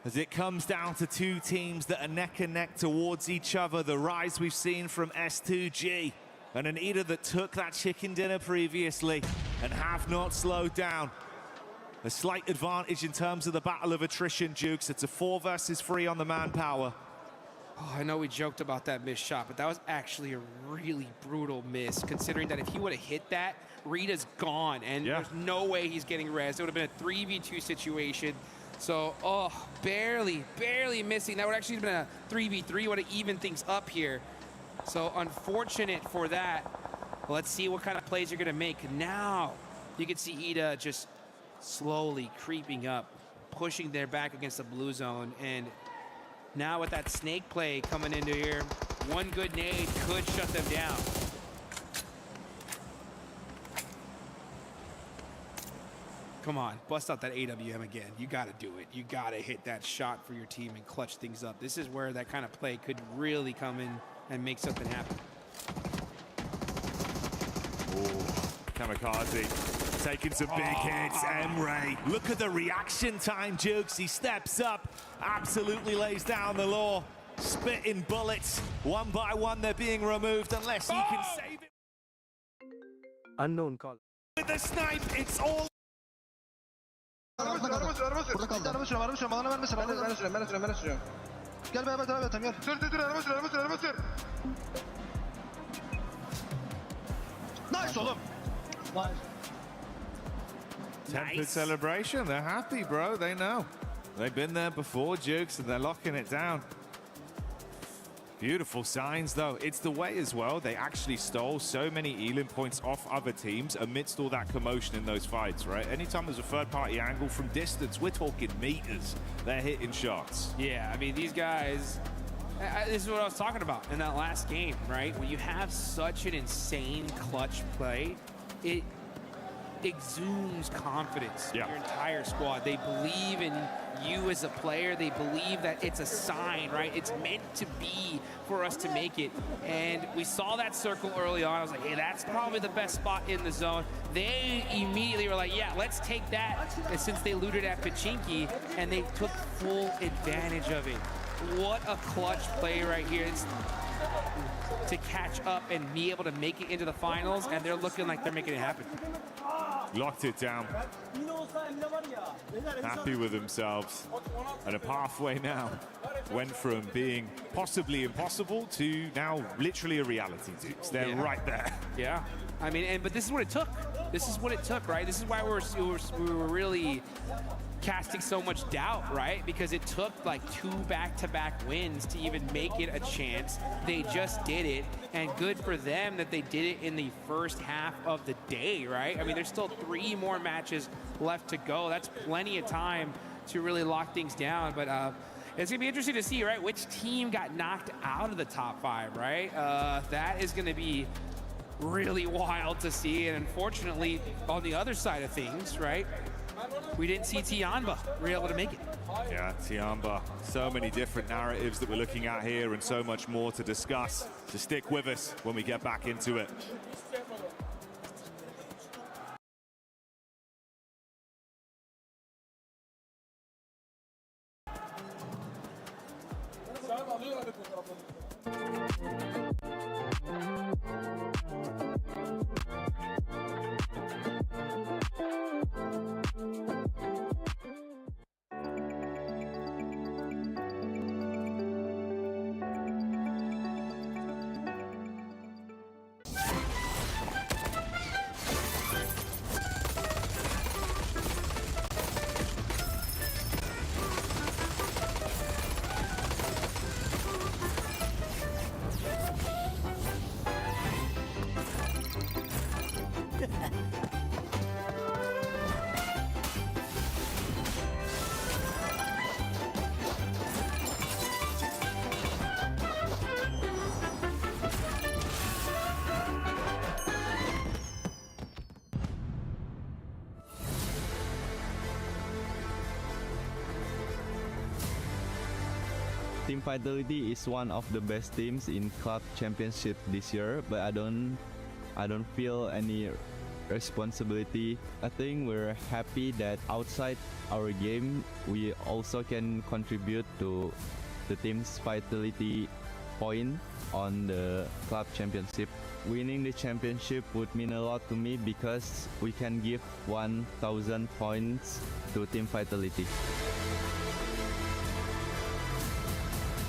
As it comes down to two teams that are neck and neck towards each other. The rise we've seen from S2G. And an Ida that took that chicken dinner previously and have not slowed down. A slight advantage in terms of the battle of attrition, Jukes. It's a 4 versus 3 on the manpower. Oh, I know we joked about that missed shot, but that was actually a really brutal miss, considering that if he would have hit that, Rita's gone, and there's no way he's getting res. It would have been a 3v2 situation. So, barely missing. That would actually have been a 3v3, would have evened things up here. So, unfortunate for that. Let's see what kind of plays you're going to make. Now, you can see Ida just slowly creeping up, pushing their back against the blue zone, and now with that snake play coming into here, one good nade could shut them down. Come on, bust out that AWM again. You got to do it. You got to hit that shot for your team and clutch things up. This is where that kind of play could really come in and make something happen. Kamikaze taking some big hits. Emre, look at the reaction time, Jukes. He steps up, absolutely lays down the law. Spitting bullets. One by one, they're being removed unless he can save it. Unknown call. With the snipe, it's all. Nice oğlum. Tempered celebration. They're happy, bro. They know. They've been there before, Jukes, and they're locking it down. Beautiful signs, though. It's the way as well. They actually stole so many Elim points off other teams amidst all that commotion in those fights, right? Anytime there's a third-party angle from distance, we're talking meters. They're hitting shots. Yeah, I mean, these guys, this is what I was talking about in that last game, right? When you have such an insane clutch play, exudes confidence in your entire squad. They believe in you as a player. They believe that it's a sign, right? It's meant to be for us to make it. And we saw that circle early on. I was like, hey, that's probably the best spot in the zone. They immediately were like, yeah, let's take that. And since they looted at Pachinki, and they took full advantage of it. What a clutch play right here. It's to catch up and be able to make it into the finals, and they're looking like they're making it happen. Locked it down. Happy with themselves. And a pathway now went from being possibly impossible to now literally a reality, Dukes. They're right there. Yeah. I mean, but this is what it took. This is what it took, right? This is why we were really casting so much doubt, right? Because it took like 2 back-to-back wins to even make it a chance. They just did it, and good for them that they did it in the first half of the day, right? I mean, there's still 3 more matches left to go. That's plenty of time to really lock things down, but it's gonna be interesting to see, right, which team got knocked out of the top 5, right? That is gonna be really wild to see, and unfortunately, on the other side of things, right, we didn't see Tianba be able to make it. Yeah, Tianba. So many different narratives that we're looking at here and so much more to discuss. So stick with us when we get back into it. Team Vitality is one of the best teams in club championship this year, but I don't feel any responsibility. I think we're happy that outside our game we also can contribute to the team's Vitality point on the club championship. Winning the championship would mean a lot to me because we can give 1,000 points to Team Vitality.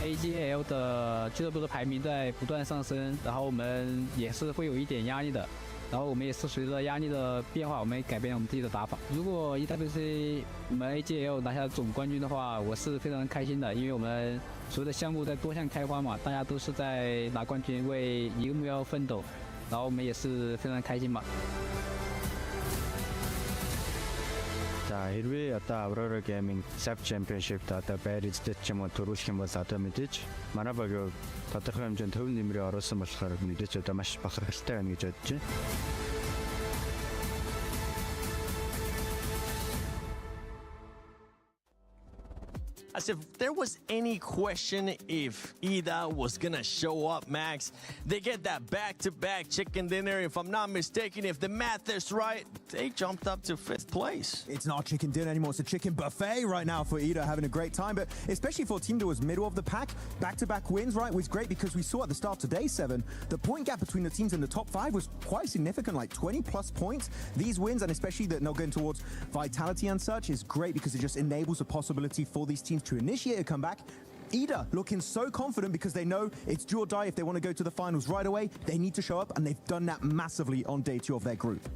AGL 的俱乐部的排名在不断上升，然后我们也是会有一点压力的，然后我们也是随着压力的变化，我们也改变我们自己的打法。如果 EWC 我们 AGL 拿下总冠军的话，我是非常开心的，因为我们所有的项目在多项开花嘛，大家都是在拿冠军，为一个目标奋斗，然后我们也是非常开心嘛。 За хэрвээ одоо Aurora Gaming Sub Championship-д одоо байрцдаг ч юм уу төрүүлэх юм бол одоо мэдээж манай баг тодорхой хэмжээнд төв нэмрээ оруулсан болохоор мэдээж одоо маш бахархалтай байна гэж бодож байна. As if there was any question if Ida was gonna show up, Max. They get that back-to-back chicken dinner. If I'm not mistaken, if the math is right, they jumped up to 5th place. It's not chicken dinner anymore, it's a chicken buffet right now for Ida, having a great time. But especially for a team that was middle of the pack, back-to-back wins, right, was great because we saw at the start of day 7, the point gap between the teams in the top 5 was quite significant, like 20 plus points. These wins, and especially that now going towards Vitality and such, is great because it just enables a possibility for these teams to initiate a comeback. Ida looking so confident because they know it's do or die. If they want to go to the finals right away, they need to show up, and they've done that massively on day 2 of their group.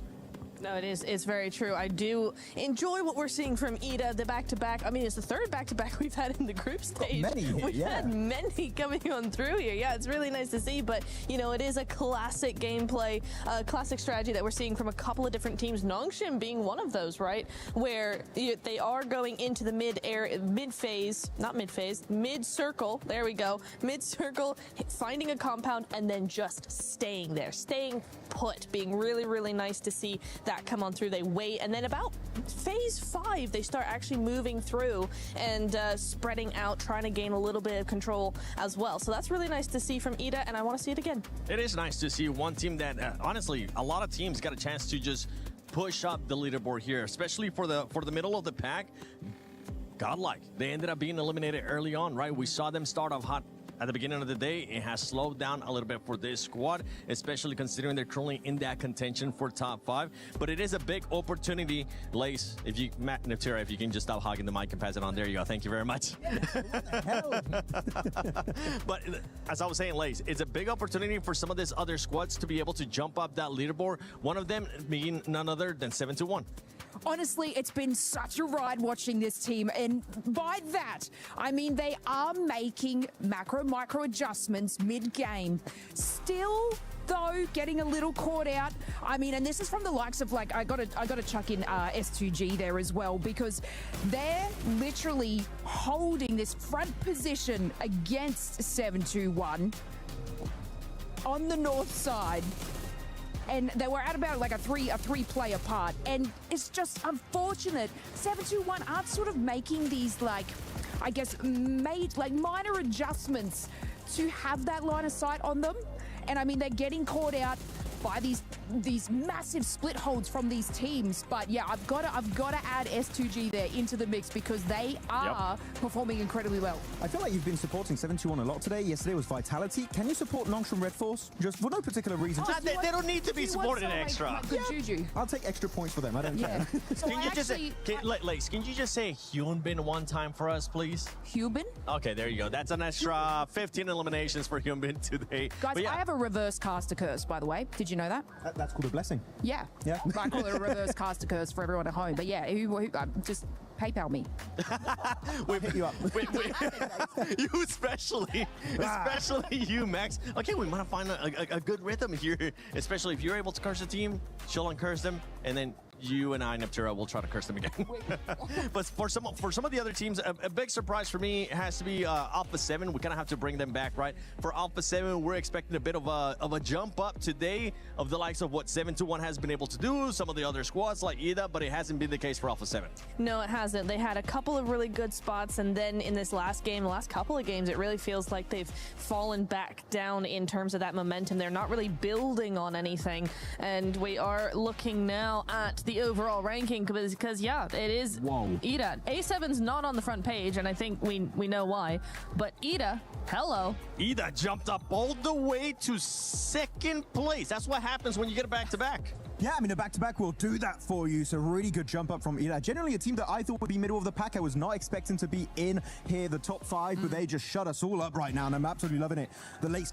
No, it's very true. I do enjoy what we're seeing from Ida, the back-to-back. I mean, it's the 3rd back-to-back we've had in the group stage. We've had many coming on through here. Yeah, it's really nice to see. But, you know, it is a classic gameplay, classic strategy that we're seeing from a couple of different teams. Nongshim being one of those, right? Where they are going into the mid-circle. There we go. Mid-circle, finding a compound, and then just staying there. Staying put. Being really, really nice to see that that come on through. They wait, and then about phase 5, they start actually moving through and spreading out, trying to gain a little bit of control as well. So that's really nice to see from Ida, and I want to see it again. It is nice to see one team that, honestly, a lot of teams got a chance to just push up the leaderboard here, especially for the middle of the pack. Godlike, they ended up being eliminated early on, right? We saw them start off hot at the beginning of the day. It has slowed down a little bit for this squad, especially considering they're currently in that contention for top 5. But it is a big opportunity. Lace, if you, Matt Niptera, if you can just stop hogging the mic and pass it on. There you go. Thank you very much. But as I was saying, Lace, it's a big opportunity for some of these other squads to be able to jump up that leaderboard. One of them being none other than 721. Honestly, it's been such a ride watching this team, and by that, I mean they are making micro adjustments mid-game. Still, though, getting a little caught out. I mean, and this is from the likes of, like, I gotta chuck in S2G there as well, because they're literally holding this front position against 721 on the north side. And they were at about like a three-player part, and it's just unfortunate 721 aren't sort of making these, like, I guess, minor adjustments to have that line of sight on them. And I mean, they're getting caught out by these massive split holds from these teams. But yeah, I've got to add S2G there into the mix, because they are performing incredibly well. I feel like you've been supporting 721 a lot today. Yesterday was Vitality. Can you support Nongs from Red Force? Just for no particular reason. They don't need to be supported extra. Good juju. I'll take extra points for them. I don't care. So can you just say Hyunbin one time for us, please? Hyunbin? Okay, there you go. That's an extra 15 eliminations for Hyunbin today. Guys, I have a reverse caster curse, by the way. Did you know that? That's called a blessing. Yeah. I call it a reverse caster curse for everyone at home. But yeah, just PayPal me. We'll hit you up. You especially you, Max. Okay, we might find a good rhythm here, especially if you're able to curse a team, she'll uncurse them, and then you and I, Niptera, will try to curse them again. But for some of the other teams, a big surprise for me has to be Alpha 7. We kind of have to bring them back, right? For Alpha 7, we're expecting a bit of a jump up today of the likes of what 721 has been able to do, some of the other squads like Ida, but it hasn't been the case for Alpha 7. No, it hasn't. They had a couple of really good spots, and then in this last game, the last couple of games, it really feels like they've fallen back down in terms of that momentum. They're not really building on anything, and we are looking now at the overall ranking, because yeah, it is Ida. A7's not on the front page, and I think we know why, but Ida, hello. Ida jumped up all the way to 2nd place. That's what happens when you get a back-to-back. Yeah, I mean, a back-to-back will do that for you. So really good jump up from Ida. Generally a team that I thought would be middle of the pack. I was not expecting to be in here, the top 5, but they just shut us all up right now, and I'm absolutely loving it. The Lake's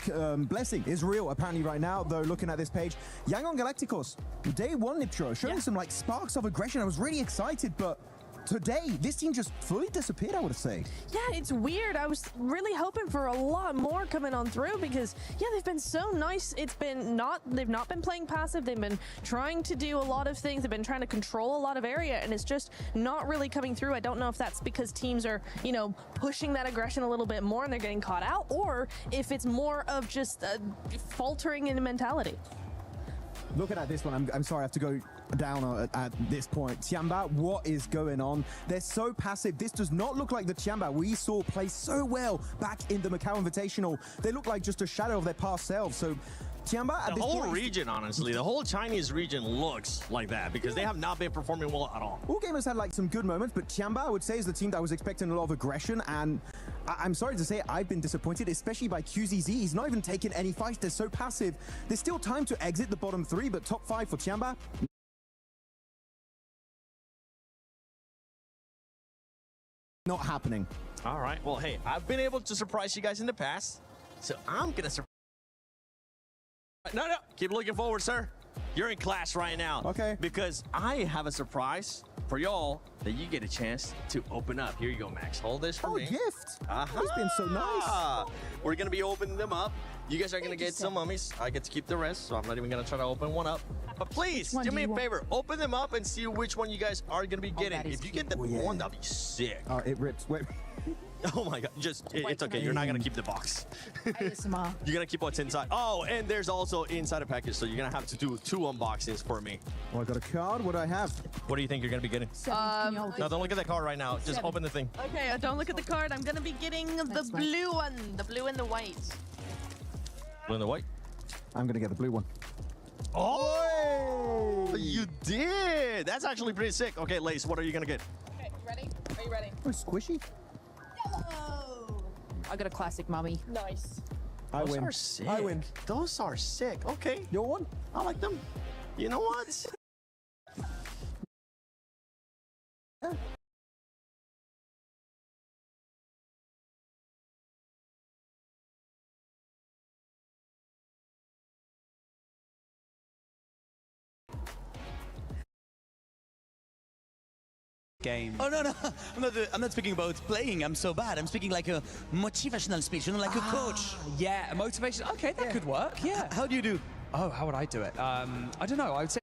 blessing is real, apparently, right now, though, looking at this page. Yangon Galacticos, day 1 Niptro, showing some, like, sparks of aggression. I was really excited, but today, this team just fully disappeared, I would say. Yeah, it's weird. I was really hoping for a lot more coming on through, because, yeah, they've been so nice. They've not been playing passive. They've been trying to do a lot of things. They've been trying to control a lot of area, and it's just not really coming through. I don't know if that's because teams are, pushing that aggression a little bit more and they're getting caught out, or if it's more of just faltering in mentality. Looking at this one, I'm sorry, I have to go down at this point. Tiamba, what is going on? They're so passive. This does not look like the Tiamba we saw play so well back in the Macau Invitational. They look like just a shadow of their past selves. So Tiamba, the whole region, honestly, the whole Chinese region looks like that, because they have not been performing well at all. All gamers had like some good moments, but Tiamba, I would say, is the team that was expecting a lot of aggression, and I'm sorry to say I've been disappointed, especially by QZZ. He's not even taking any fights. They're so passive. There's still time to exit the bottom 3, but top 5 for Tiamba. Not happening. All right. Well, hey, I've been able to surprise you guys in the past, so I'm gonna surprise. No, keep looking forward, sir. You're in class right now. Okay. Because I have a surprise for y'all that you get a chance to open up. Here you go, Max. Hold this for me. Oh, gift. It's been so nice. We're gonna be opening them up. You guys are gonna get some mummies. I get to keep the rest, so I'm not even gonna try to open one up. But please, do me a favor. Open them up and see which one you guys are gonna be getting. If you get the one, that'll be sick. Oh, it rips. Wait. Oh my god, it's okay. You're not gonna keep the box. ASMR. You're gonna keep what's inside. Oh, and there's also inside a package, so you're gonna have to do 2 unboxings for me. Oh, I got a card. What do I have? What do you think you're gonna be getting? No, don't look at the card right now. Just open the thing. Okay, don't look at the card. I'm gonna be getting the blue one, the blue and the white. Blue and the white. I'm gonna get the blue one. Oh, you did. That's actually pretty sick. Okay, Lace, what are you gonna get? Okay, ready? Are you ready? Oh, squishy. Yellow. I got a classic mummy. Nice. Those are sick. I win. Those are sick. Okay. Your one? I like them. You know what? Game. Oh no, I'm not speaking about playing. I'm so bad. I'm speaking like a motivational speech, like a coach. Yeah, a motivation. Okay, that could work. Yeah. How do you do? Oh, how would I do it? I don't know. I would say